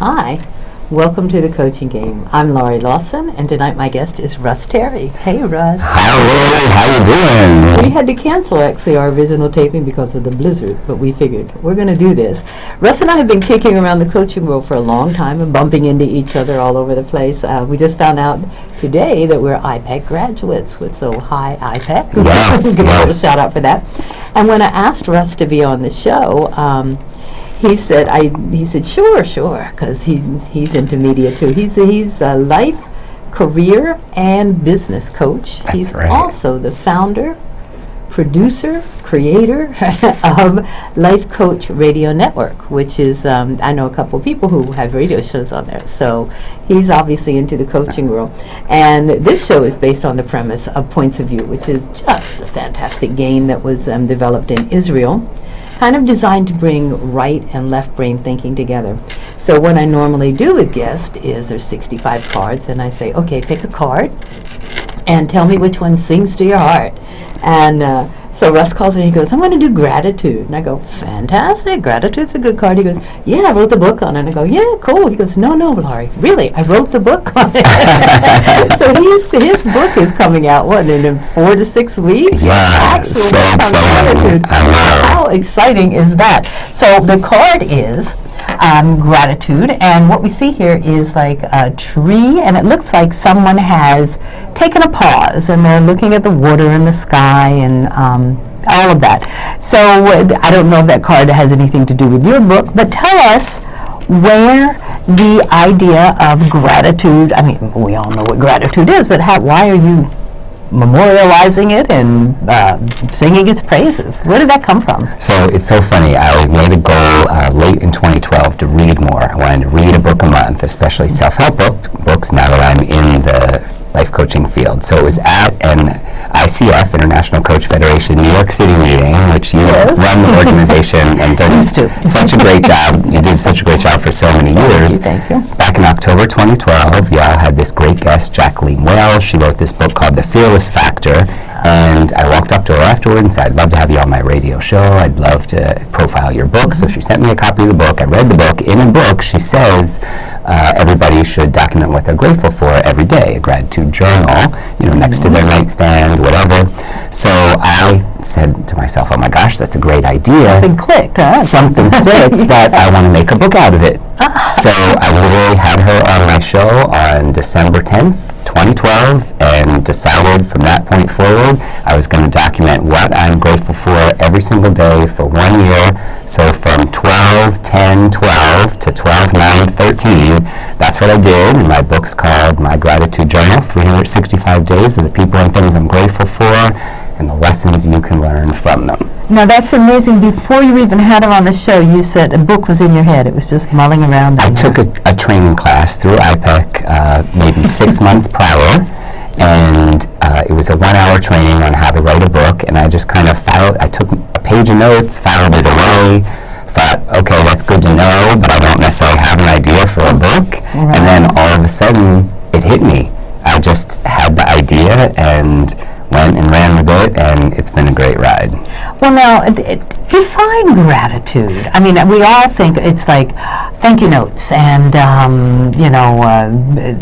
Hi, welcome to the Coaching Game. I'm Laurie Lawson, and tonight my guest is Russ Terry. Hey, Russ. Hi, Laurie. How you doing? We had to cancel, actually, our original taping because of the blizzard, but we figured we're going to do this. Russ and I have been kicking around the coaching world for a long time and bumping into each other all over the place. We just found out today that we're IPEC graduates, so hi, IPEC. Yes, Give a little yes. shout out for that. And when I asked Russ to be on the show, he said, sure, because he's into media too. He's a life, career, and business coach. That's he's right. also the founder, producer, creator of Life Coach Radio Network, which is, I know a couple of people who have radio shows on there. So he's obviously into the coaching world. And this show is based on the premise of Points of View, which is just a fantastic game that was developed in Israel, kind of designed to bring right and left brain thinking together. So what I normally do with guests is there's 65 cards, and I say, okay, pick a card and tell me which one sings to your heart. And so Russ calls me and he goes, I'm going to do gratitude. And I go, fantastic, gratitude's a good card. He goes, yeah, I wrote the book on it. And I go, yeah, cool. He goes, no, Laurie, really, I wrote the book on it. So his book is coming out, in 4 to 6 weeks? Yeah, Actually, so exciting. How exciting is that? So the card is gratitude, and what we see here is like a tree, and it looks like someone has taken a pause and they're looking at the water and the sky and all of that. So I don't know if that card has anything to do with your book, but tell us where the idea of gratitude, I mean, we all know what gratitude is, but why are you memorializing it and singing its praises? Where did that come from? So it's so funny. I made a goal late in 2012 to read more. I wanted to read a book a month, especially self-help books now that I'm in the life coaching field. So it was at an ICF, International Coach Federation, New York City meeting, which you run the organization and done such a great job. You did such a great job for so many years. Thank you. Back in October 2012, y'all had this great guest, Jacqueline Wells. She wrote this book called The Fearless Factor. And I walked up to her afterward and said, I'd love to have you on my radio show. I'd love to profile your book. So she sent me a copy of the book. I read the book. In the book, she says everybody should document what they're grateful for every day, a gratitude journal, next to their nightstand, whatever. So I said to myself, oh my gosh, that's a great idea. Something clicked, huh? Something clicked that I want to make a book out of it. So I literally had her on my show on December 10th, 2012, and decided from that point forward I was going to document what I'm grateful for every single day for 1 year. So from 12, 10, 12 to 12, 9, 13, that's what I did. And my book's called My Gratitude Journal, 365 Days of the People and Things I'm Grateful for and the Lessons You Can Learn from Them. Now that's amazing. Before you even had her on the show, you said a book was in your head. It was just mulling around. I took a training class through IPEC maybe 6 months prior, and it was a 1-hour training on how to write a book, and I just kind of I took a page of notes, filed it away, thought, okay, that's good to know, but I don't necessarily have an idea for a book. Right. And then all of a sudden, it hit me. I just had the idea and went and ran with it, and it's been a great ride. Well, now, define gratitude. I mean, we all think it's like thank you notes and,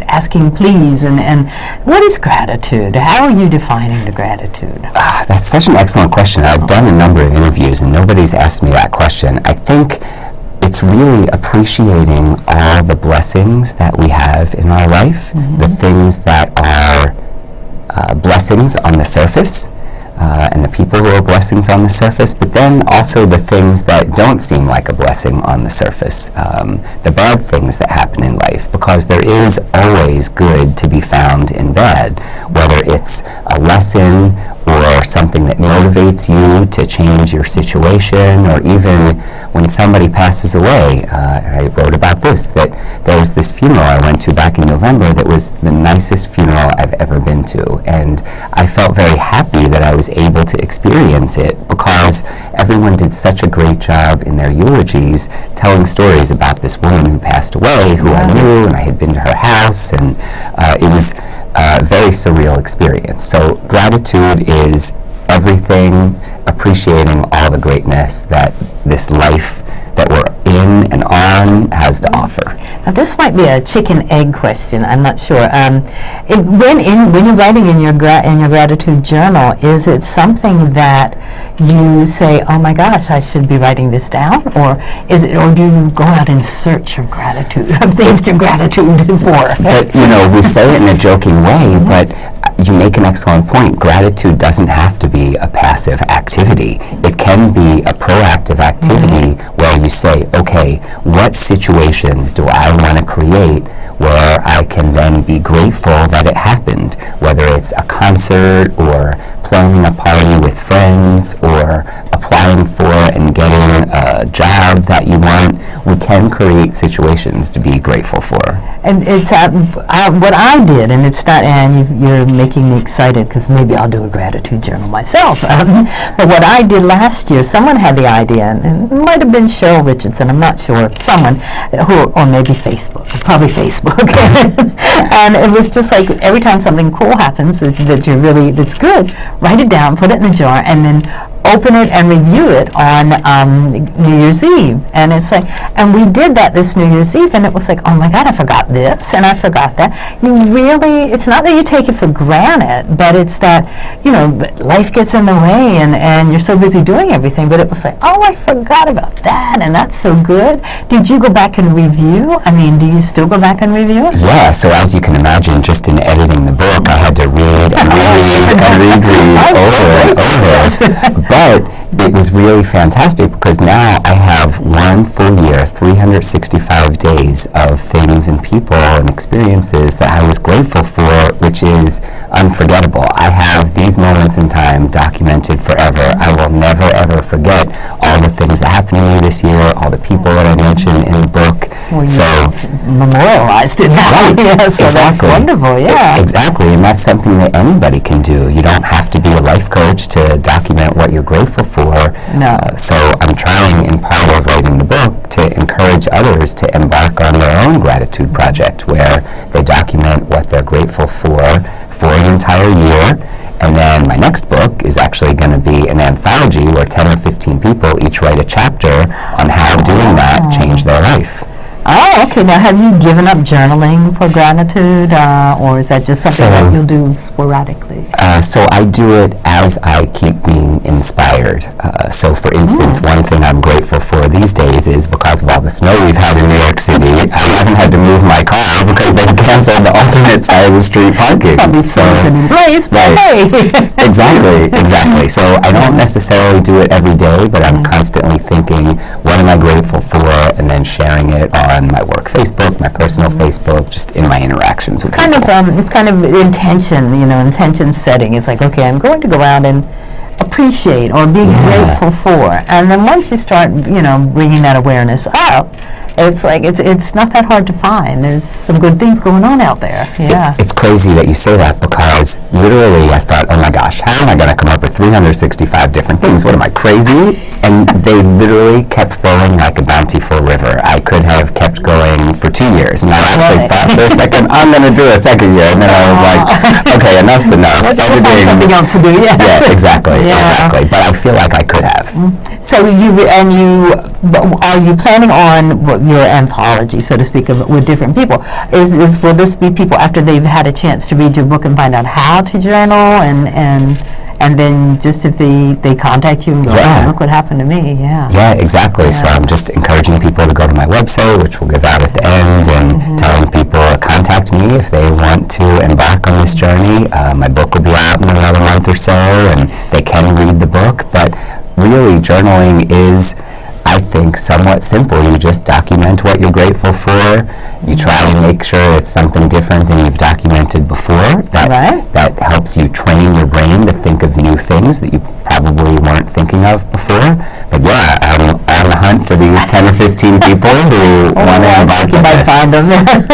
asking please. And what is gratitude? How are you defining the gratitude? That's such an excellent question. I've done a number of interviews, and nobody's asked me that question. I think it's really appreciating all the blessings that we have in our life, the things that are blessings on the surface, and the people who are blessings on the surface, but then also the things that don't seem like a blessing on the surface, the bad things that happen in life, because there is always good to be found in bad, whether it's a lesson or something that motivates you to change your situation, or even when somebody passes away. I wrote about this, that there was this funeral I went to back in November that was the nicest funeral I've ever been to, and I felt very happy that I was able to experience it because everyone did such a great job in their eulogies telling stories about this woman who passed away, who I knew, and I had been to her house, and it was a very surreal experience. So gratitude is everything, appreciating all the greatness that this life that we're in and on has to offer. This might be a chicken-egg question. I'm not sure. When you're writing in your gratitude journal, is it something that you say, "Oh my gosh, I should be writing this down," or do you go out in search of gratitude, of things to gratitude for? But we say it in a joking way, but you make an excellent point. Gratitude doesn't have to be a passive activity. It can be a proactive activity where you say, okay, what situations do I want to create where I can then be grateful that it happened, whether it's a concert or planning a party with friends or applying for and getting a job that you want. We can create situations to be grateful for. And it's what I did, and it's not, and you're making me excited because maybe I'll do a gratitude journal myself. But what I did last year, someone had the idea, and it might have been Cheryl Richardson, I'm not sure, someone or maybe Facebook, probably Facebook. And it was just like every time something cool happens that's good, write it down, put it in the jar, and then open it and review it on New Year's Eve. And it's like, and we did that this New Year's Eve, and it was like, oh my God, I forgot this and I forgot that. It's not that you take it for granted, but it's that, life gets in the way and you're so busy doing everything, but it was like, oh, I forgot about that, and that's so good. Did you go back and review? I mean, do you still go back and review? Yeah, so as you can imagine, just in editing the book, I had to read and reread and reread over and over. But it was really fantastic because now I have 1 full year, 365 days of things and people and experiences that I was grateful for, which is unforgettable. I have these moments in time documented forever. I will never, ever forget all the things that happened to me this year, all the people that I mentioned in the book. Well, so memorialized it now. Right, yeah, so exactly. That's wonderful, yeah. Exactly, and that's something that anybody can do. You don't have to be a life coach to document what you're grateful for. No. So I'm trying, in part of writing the book, to encourage others to embark on their own gratitude project where they document what they're grateful for an entire year. And then my next book is actually going to be an anthology where 10 or 15 people each write a chapter on how doing that changed their life. Oh, okay. Now, have you given up journaling for gratitude, or is that just something that you'll do sporadically? So I do it as I keep being inspired. So, for instance, one thing I'm grateful for these days is because of all the snow we've had in New York City, I haven't had to move my car because they canceled the alternate side of the street parking. It's probably frozen in place, but hey. Exactly. So I don't necessarily do it every day, but I'm constantly thinking, what am I grateful for, and then sharing it on my work Facebook, my personal Facebook, just in my interactions with people. It's kind of intention setting. It's like, okay, I'm going to go out and appreciate or be grateful for, and then once you start, bringing that awareness up, it's like it's not that hard to find. There's some good things going on out there. Yeah. It's crazy that you say that because literally I thought, oh my gosh, how am I going to come up with 365 different things? What am I, crazy? And they literally kept flowing like a bountiful river. I could have kept going for 2 years, and I actually thought for a second, I'm going to do a second year, and then I was like, okay, enough's enough. We'll find something else to do. Yeah, exactly. Exactly. But I feel like I could have. So are you planning on your anthology, so to speak, with different people? Will this be people after they've had a chance to read your book and find out how to journal, and then just if they contact you and go, oh, look what happened to me? Yeah, exactly. So I'm just encouraging people to go to my website, which we'll give out at the end, and telling people to contact me if they want to embark on this journey. My book will be out in another month or so, and they can read the book. But really, journaling is, I think, somewhat simple. You just document what you're grateful for. You try and make sure it's something different than you've documented before. That helps you train your brain to think of new things that you probably weren't thinking of before. But yeah, I'm on the hunt for these 10 or 15 people who want to embark on this. Find them.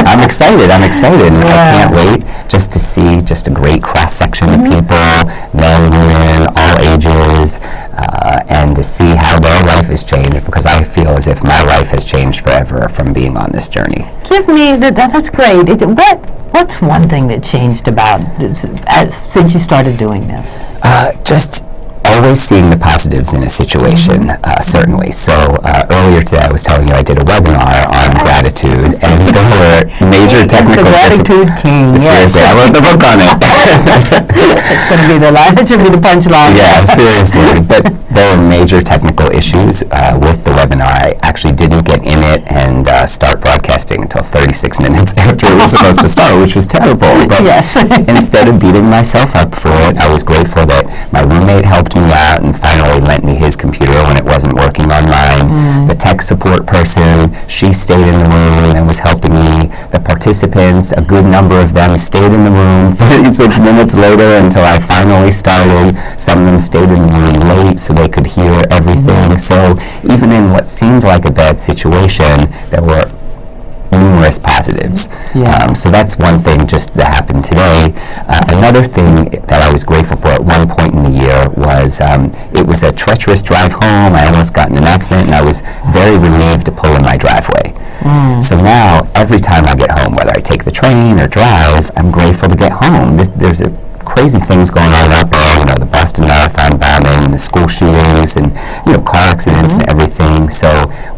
I'm excited. I can't wait just to see just a great cross-section of people, men and women, all ages, and to see how their life has changed, because I feel as if my life has changed forever from being on this journey. Give me, that's great. What's one thing that changed since you started doing this? Just always seeing the positives in a situation, certainly. So earlier today I was telling you I did a webinar on gratitude, and There were major technical the gratitude king. Seriously, I wrote the book on it. It's going to be the line. It should be the punchline. Yeah, seriously. But there were major technical issues with the webinar. I actually didn't get in it and start broadcasting until 36 minutes after it was supposed to start, which was terrible. But yes. Instead of beating myself up for it, I was grateful that my roommate helped me out and finally lent me his computer when it wasn't working on mine. The tech support person, she stayed in the room and was helping me. The participants, a good number of them stayed in the room 36 minutes later until I finally started. Some of them stayed in the room late so they could hear everything. So even in what seemed like a bad situation, there were numerous positives. So that's one thing just that happened today. Another thing that I was grateful for at one point in the year was it was a treacherous drive home. I almost got in an accident, and I was very relieved to pull in my driveway. So now, every time I get home, whether I take the train or drive, I'm grateful to get home. There's crazy things going on out there, the Boston Marathon bombing, the school shootings, and, car accidents and everything. So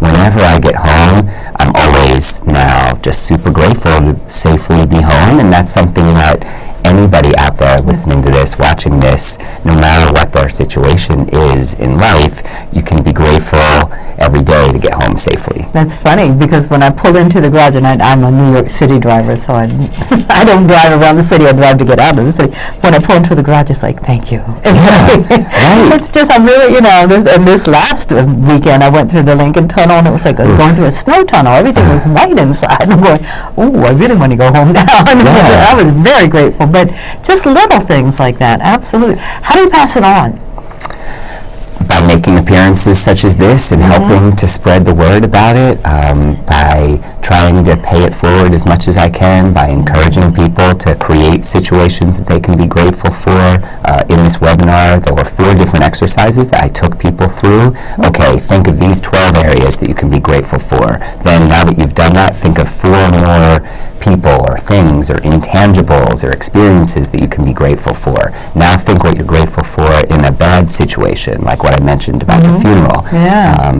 whenever I get home, I'm always now just super grateful to safely be home, and that's something that anybody out there listening to this, watching this, no matter what their situation is in life, you can be grateful every day to get home safely. That's funny, because when I pulled into the garage, and I'm a New York City driver, so I don't drive around the city, I drive to get out of the city. When I pull into the garage, it's like, thank you. It's just, I'm really, this last weekend, I went through the Lincoln Tunnel, and it was like going through a snow tunnel. Everything was white inside. And I'm going, oh, I really want to go home now. I was very grateful. But just little things like that, absolutely. How do you pass it on? By making appearances such as this and helping to spread the word about it, by trying to pay it forward as much as I can, by encouraging people to create situations that they can be grateful for. In this webinar, there were 4 different exercises that I took people through. Okay, think of these 12 areas that you can be grateful for. Then, now that you've done that, think of 4 more people or things or intangibles or experiences that you can be grateful for. Now think what you're grateful for in a bad situation, like what I mentioned about the funeral.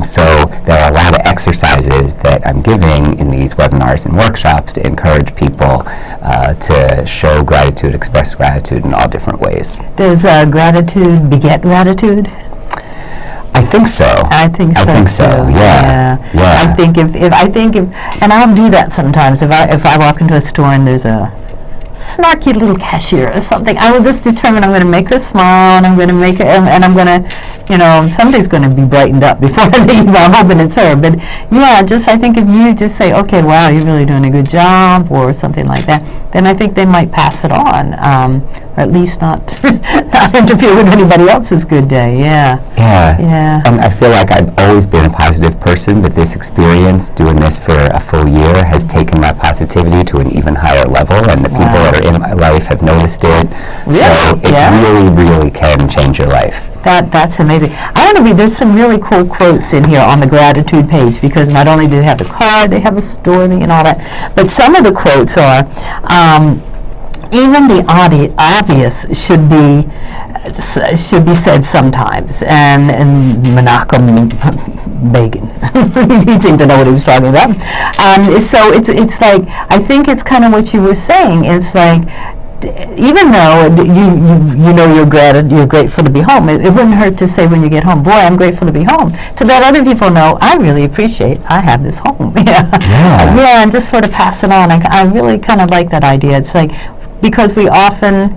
So there are a lot of exercises that I'm giving in these webinars and workshops to encourage people to show gratitude, express gratitude in all different ways. Does gratitude beget gratitude? I think so. I think so. Yeah. I think if and I'll do that sometimes. If I walk into a store and there's a snarky little cashier or something, I will just determine I'm going to make her smile, and I'm going to make her, and I'm going to, somebody's going to be brightened up before I leave. I'm hoping it's her. But yeah, I think if you just say, okay, wow, you're really doing a good job, or something like that, then I think they might pass it on, or at least not interfere with anybody else's good day. Yeah. And I feel like I've always been a positive person, but this experience, doing this for a full year, has taken my positivity to an even higher level, and the people that are in my life have noticed it. So it really, really can change your life. That's amazing. I want to read, there's some really cool quotes in here on the gratitude page, because not only do they have the card, they have a story and all that, but some of the quotes are, even the obvious should be said sometimes. And Menachem Begin, he seemed to know what he was talking about. So it's like, I think it's kind of what you were saying. It's like, even though you're grateful to be home, it wouldn't hurt to say when you get home, boy, I'm grateful to be home, to let other people know I really appreciate I have this home. And just sort of pass it on. I really kind of like that idea. It's like, because we often,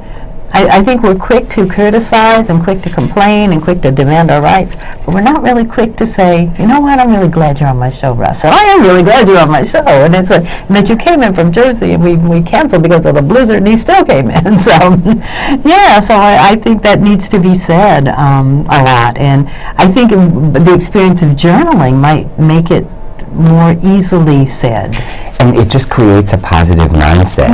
I think we're quick to criticize and quick to complain and quick to demand our rights, but we're not really quick to say, you know what, I'm really glad you're on my show, Russ. And I am really glad you're on my show. And it's like, and that you came in from Jersey, and we canceled because of the blizzard, and you still came in. So, so I think that needs to be said a lot. And I think the experience of journaling might make it more easily said. And it just creates a positive mindset.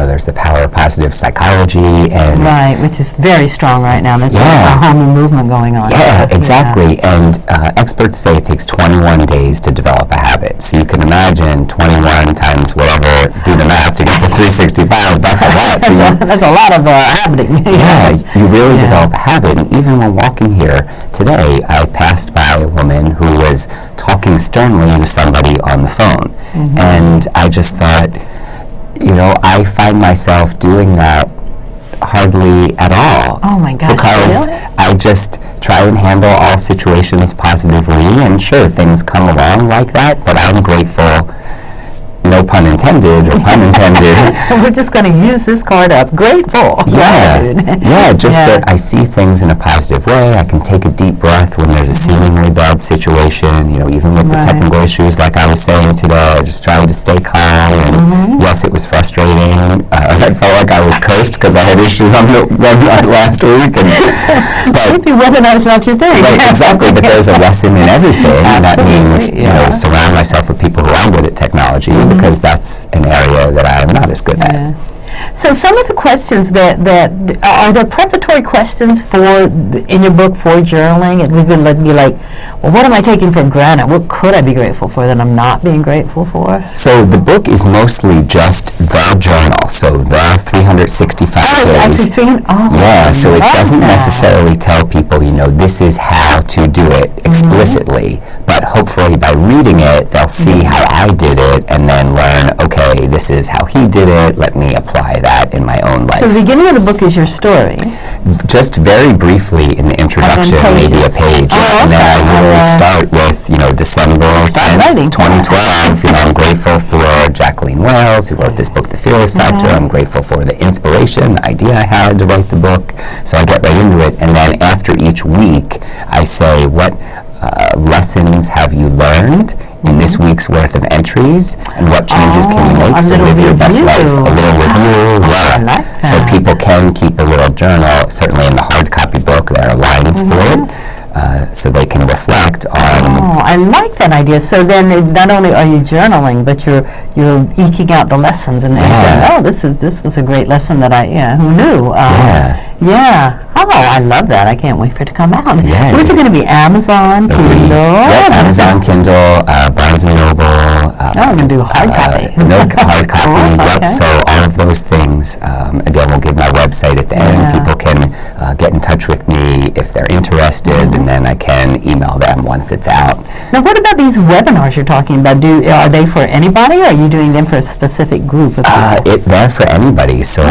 There's the power of positive psychology, and which is very strong right now. That's a whole new movement going on. Exactly. And experts say it takes 21 days to develop a habit. So you can imagine 21 times whatever, do the math to get to 365, that's a lot. That's a lot of happening. Yeah, you really develop a habit. And even when walking here today, I passed by a woman who was talking sternly to somebody on the phone. And I just thought, I find myself doing that hardly at all. Oh my gosh, because really? I just try and handle all situations positively, and sure, things come along like that, but I'm grateful, no pun intended, or pun intended. We're just going to use this card up. Grateful. That I see things in a positive way. I can take a deep breath when there's a seemingly bad situation, even with the technical issues like I was saying today. I just tried to stay calm, and yes, it was frustrating. I felt like I was cursed because I had issues on the webinar last week. But maybe webinar's not your thing. Right, exactly, but there's a lesson in everything. And that means, surround myself with people who are good at technology, because that's an area that I'm not as good at. So some of the questions that are there preparatory questions in your book for journaling? And we've been letting me like, well, what am I taking for granted? What could I be grateful for that I'm not being grateful for? So the book is mostly just the journal, so the 365 days. It's actually 300. So it doesn't necessarily tell people, this is how to do it explicitly, but hopefully by reading it, they'll see how I did it and then learn, okay, this is how he did it, let me apply that in my own life. So the beginning of the book is your story. Just very briefly in the introduction, maybe a page, and then I will start with, December 10th, 2012. I'm grateful for Jacqueline Wells, who wrote this book, The Fearless Factor. I'm grateful for the inspiration, the idea I had to write the book. So I get right into it, and then after each week, I say, what lessons have you learned in this week's worth of entries, and what changes can you make to live your best life? A little review, I like that. So people can keep a little journal. Certainly in the hard copy book, there are lines for it, so they can reflect on. I like that idea. So then, not only are you journaling, but you're eking out the lessons and saying, this was a great lesson that who knew? I love that. I can't wait for it to come out. Where's it going to be? Amazon, Kindle? Amazon, Kindle, Barnes & Noble. I'm going to do hard copy. Hard copy. So all of those things. Again, we'll give my website at the end. People can get in touch with me if they're interested, and then I can email them once it's out. Now, what about these webinars you're talking about? Are they for anybody, or are you doing them for a specific group of people? They're for anybody. So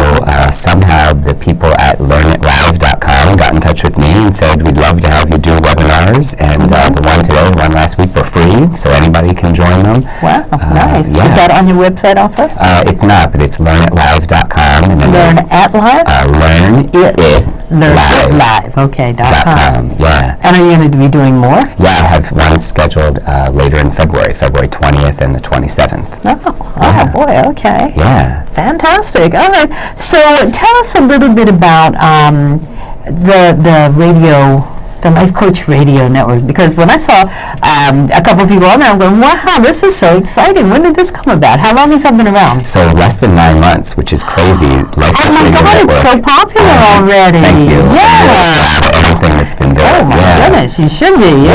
somehow the people at learnitlive.com got in touch with me and said, we'd love to have you do webinars, and the one today and one last week were free, so anybody can join them. Wow, nice. Is that on your website also? It's not, but it's learnitlive.com. And Learn at live? Learnitlive.com. Yeah. And are you going to be doing more? Yeah, I have one scheduled later in February 20th and the 27th. Oh boy, okay. Yeah. Fantastic. All right. So tell us a little bit about the Life Coach Radio Network, because when I saw a couple of people on there, I'm going, wow, this is so exciting. When did this come about? How long has that been around? So less than 9 months, which is crazy. Life Coach Radio Network. It's so popular already. Thank you. Everything that's been there. Oh my goodness, you should be.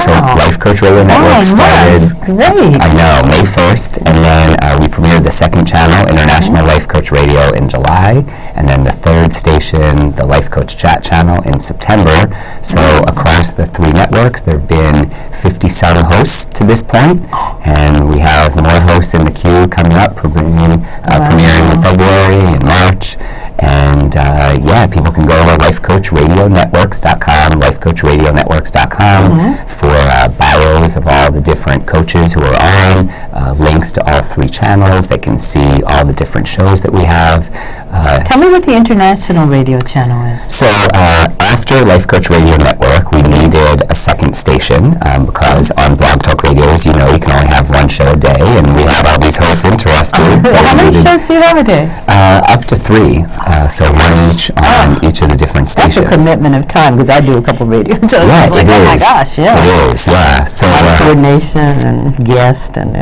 So Life Coach Radio Network started. Great. I know, May 1st, and then we premiered the second channel, International Life Coach Radio, in July, and then the third station, the Life Coach Chat channel, in September. So across the three networks, there have been 50-some hosts to this point, and we have more hosts in the queue coming up, premiering in February and March. And people can go to lifecoachradionetworks.com, lifecoachradionetworks.com for bios of all the different coaches who are on, links to all three channels. They can see all the different shows that we have. Tell me what the international radio channel is. So after Life Coach Radio Network, we needed a second station because on Blog Talk Radio, as you know, you can only have one show a day, and we have all these hosts interested. So how many shows do you have a day? Up to 3. So one each on each of the different stations. That's a commitment of time, because I do a couple of radio shows. Yeah, it's like, oh my gosh, It is, yeah. So coordination and guest and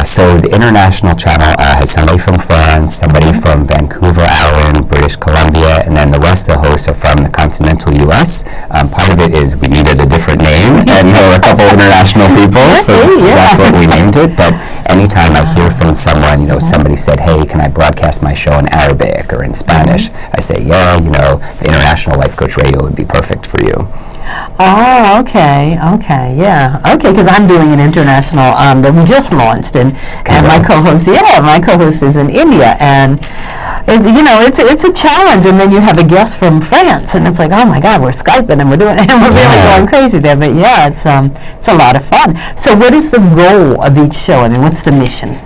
so the international channel has somebody from France, somebody from Vancouver Island, British Columbia, and then the rest of the hosts are from the continental U.S. Part of it is we needed a different name, and there were a couple of international people, so that's what we named it. But anytime I hear from someone, somebody said, hey, can I broadcast my show in Arabic or in Spanish? I say, yeah, the International Life Coach Radio would be perfect for you. Oh, okay, yeah. Okay, because I'm doing an international that we just launched, and my co-host is in India, and it's a challenge, and then you have a guest from France, and it's like, oh my God, we're Skyping and we're really going crazy there, but yeah, it's a lot of fun. So what is the goal of each show? I mean, what's the mission?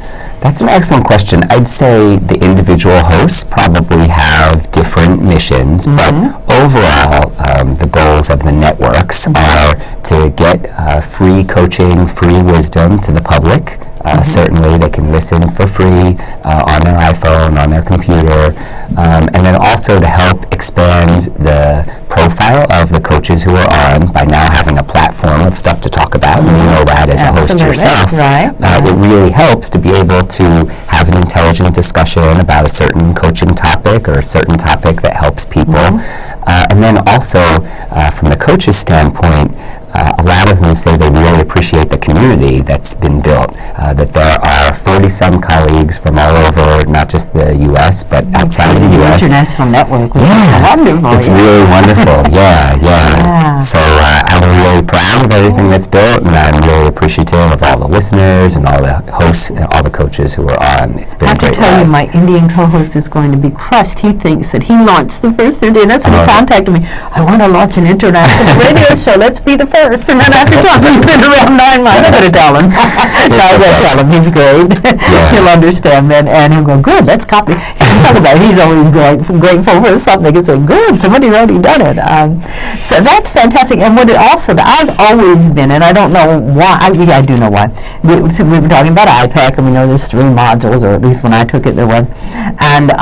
That's an excellent question. I'd say the individual hosts probably have different missions, but overall, the goals of the networks are to get free coaching, free wisdom to the public. Certainly, they can listen for free on their iPhone, on their computer, and then also to help expand the profile of the coaches who are on by now having a platform of stuff to talk about. And you know that as a host yourself. Right. It really helps to be able to have an intelligent discussion about a certain coaching topic or a certain topic that helps people. And then also, from the coach's standpoint, a lot of them say they really appreciate the community that's been built, that there are 40-some colleagues from all over, not just the U.S., but outside of the U.S. International network, which is wonderful. It's really wonderful, yeah. So I'm really proud of everything that's built, and I'm really appreciative of all the listeners and all the hosts and all the coaches who are on. It's been a great ride. I have to tell you, my Indian co-host is going to be crushed. He thinks that he launched the first Indian. That's when he contacted me. I want to launch an international radio show. Let's be the first. And then after talking, you've been around 9 months. I'm going to tell him. I'm going to tell him. He's great. He'll understand that, and he'll go, good, let's copy. Talk about it. He's always grateful for something. It's like, good, somebody's already done it. So that's fantastic. And what it also, I've always been, and I don't know why, I do know why. We were talking about IPAC, and we know there's 3 modules, or at least when I took it, there was. And,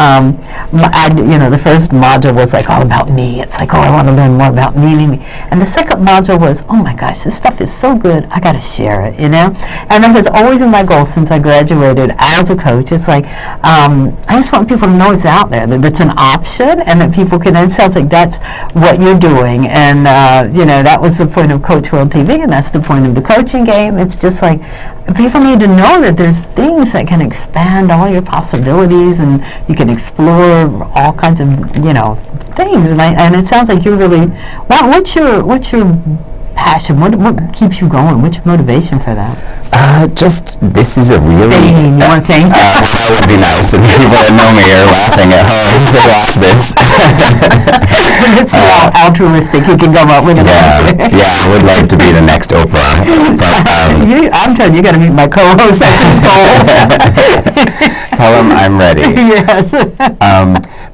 the first module was like all about me. It's like, I want to learn more about me. And the second module was, oh my gosh, this stuff is so good, I got to share it, And that has always been my goal since I graduated as a coach. It's like, I just want people to know it's out there, that it's an option, and that people can, it sounds like that's what you're doing. And, that was the point of Coach World TV, and that's the point of the coaching game. It's just like, people need to know that there's things that can expand all your possibilities, and you can explore all kinds of, things. And it sounds like you're really, what's your passion? What keeps you going? What's your motivation for that? This is a really... Fame, you want fame? That would be nice. And people that know me are laughing at home as they watch this. It's so altruistic. You can come up with an answer. Yeah, I would love to be the next Oprah. But, I'm telling you, you got to meet my co-host. That's his goal. Tell him I'm ready. Yes.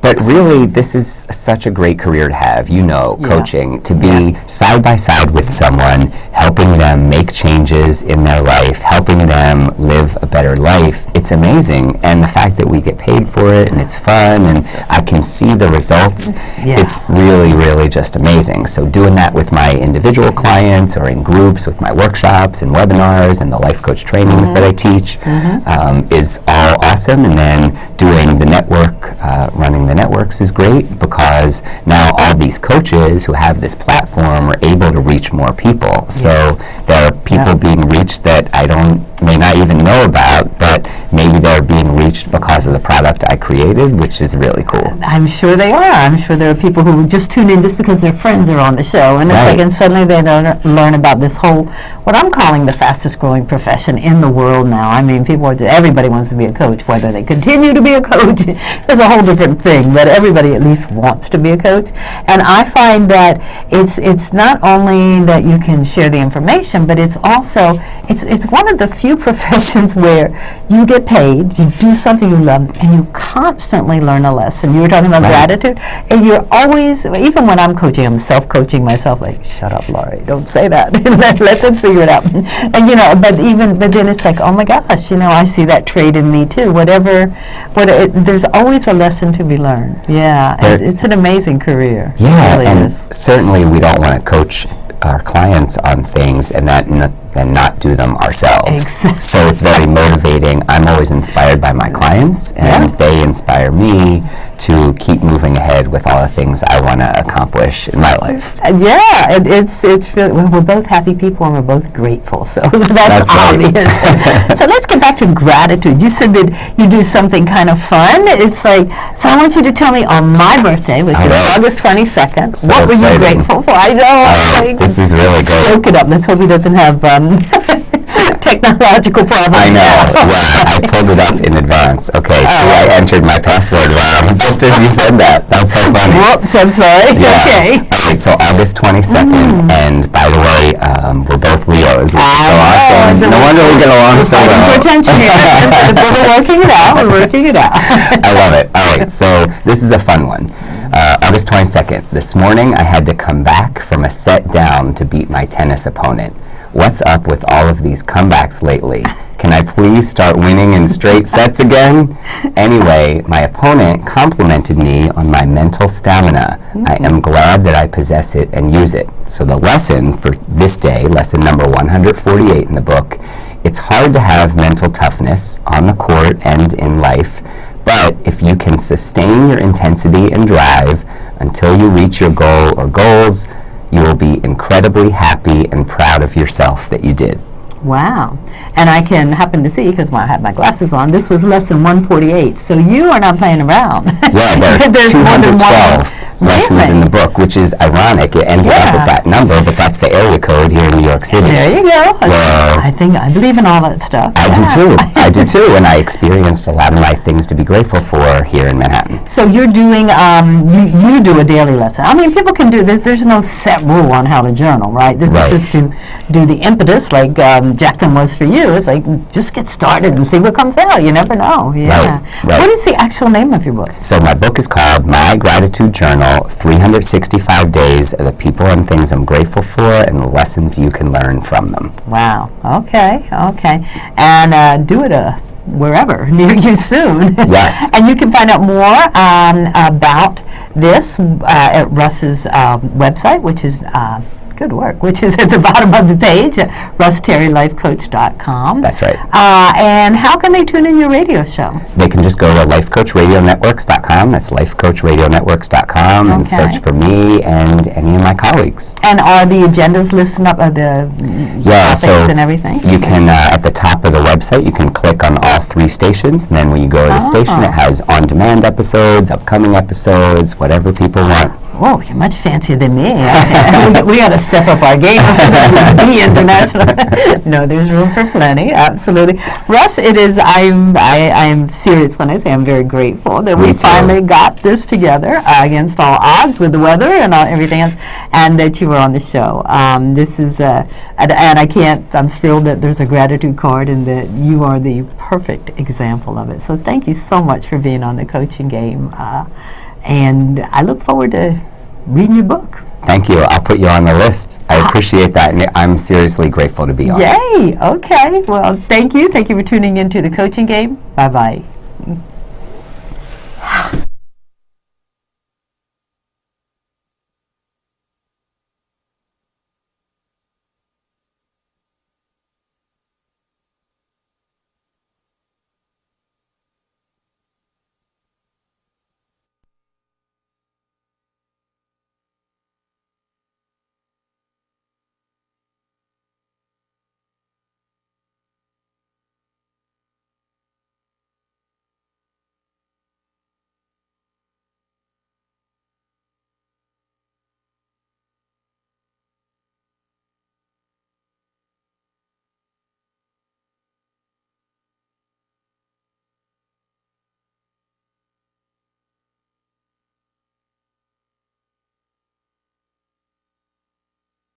But really, this is such a great career to have, coaching, to be side by side with someone, helping them make changes in their life, helping them live a better life. It's amazing. And the fact that we get paid for it, and it's fun, and I can see the results, it's really, really just amazing. So doing that with my individual clients or in groups with my workshops and webinars and the life coach trainings that I teach is all awesome. And then doing the network, running the networks is great, because now all these coaches who have this platform are able to reach more people. So there are people being reached that I may not even know about, but maybe they're being reached because of the product I created, which is really cool. I'm sure they are. I'm sure there are people who just tune in just because their friends are on the show, and it's like, and suddenly they learn about this whole, what I'm calling the fastest growing profession in the world now. I mean, everybody wants to be a coach. Whether they continue to be a coach is a whole different thing, but everybody at least wants to be a coach. And I find that it's not only that you can share the information, but it's also, it's one of the few professions where you get paid, you do something you love, and you constantly learn a lesson. You were talking about gratitude, and you're always, even when I'm coaching, I'm self-coaching myself, like, shut up, Laurie, don't say that. let them figure it out. And but then it's like, oh my gosh, I see that trait in me too. There's always a lesson to be learned. Yeah, it's an amazing career. Yeah, it really and is. Certainly we don't want to coach our clients on things and not do them ourselves. Exactly. So it's very motivating. I'm always always inspired by my clients, and they inspire me to keep moving ahead with all the things I want to accomplish in my life. Yeah, it's really, well, we're both happy people and we're both grateful, so that's obvious. So let's get back to gratitude. You said that you do something kind of fun. It's like, so I want you to tell me on my birthday, which is August 22nd, So what were you exciting. grateful for? I know. Like, This is really good. stoke it up. Let's hope he doesn't have technological problems. I know. now. Yeah, I pulled it up in advance. Okay, so I entered my password wrong just as you said that. That's so funny. Whoops, I'm sorry. Yeah. Okay. All right, so August 22nd, and by the way, we're both Leos, which is so awesome. No wonder we get along so Fighting well. for attention here. We're working it out. We're working it out. I love it. All right, so this is a fun one. August 22nd, this morning I had to come back from a set down to beat my tennis opponent. What's up with all of these comebacks lately? Can I please start winning in straight sets again? Anyway, my opponent complimented me on my mental stamina. I am glad that I possess it and use it. So the lesson for this day, lesson number 148 in the book, it's hard to have mental toughness on the court and in life, but if you can sustain your intensity and drive until you reach your goal or goals, you will be incredibly happy and proud of yourself that you did. Wow. And I can happen to see, because I had my glasses on, this was lesson 148. So you are not playing around. Yeah, there are There's more than 212 lessons in the book, which is ironic. It ended up at that number, but that's the area code here in New York City. There you go. Well, I believe in all that stuff. I do too. I do too. And I experienced a lot of my things to be grateful for here in Manhattan. So you're doing, you do a daily lesson. I mean, people can do this. There's no set rule on how to journal, right? This is just to do the impetus, like Jacqueline was for you. It's like, just get started and see what comes out. You never know. Yeah. Right. What is the actual name of your book? So my book is called My Gratitude Journal, 365 Days of the People and Things I'm Grateful For and the Lessons You Can Learn From Them. Wow. Okay. And do it wherever near you soon. Yes. And you can find out more about this at Russ's website, which is good work, which is at the bottom of the page at RussTerryLifeCoach.com. That's right. And how can they tune in your radio show? They can just go to LifeCoachRadioNetworks.com. That's LifeCoachRadioNetworks.com and search for me and any of my colleagues. And are the agendas listed up, the topics and everything? You can, at the top of the website, you can click on all 3 stations, and then when you go to the station, it has on-demand episodes, upcoming episodes, whatever people want. Oh, you're much fancier than me. We got to step up our game. Be international. No, there's room for plenty. Absolutely, Russ. It is. I am serious when I say I'm very grateful that we finally got this together against all odds with the weather and everything else, and that you were on the show. This is, and I can't. I'm thrilled that there's a gratitude card and that you are the perfect example of it. So thank you so much for being on the Coaching Game. And I look forward to reading your book. Thank you. I'll put you on the list. I appreciate that, and I'm seriously grateful to be on. Yay! Okay. Well, thank you. Thank you for tuning into the Coaching Game. Bye-bye.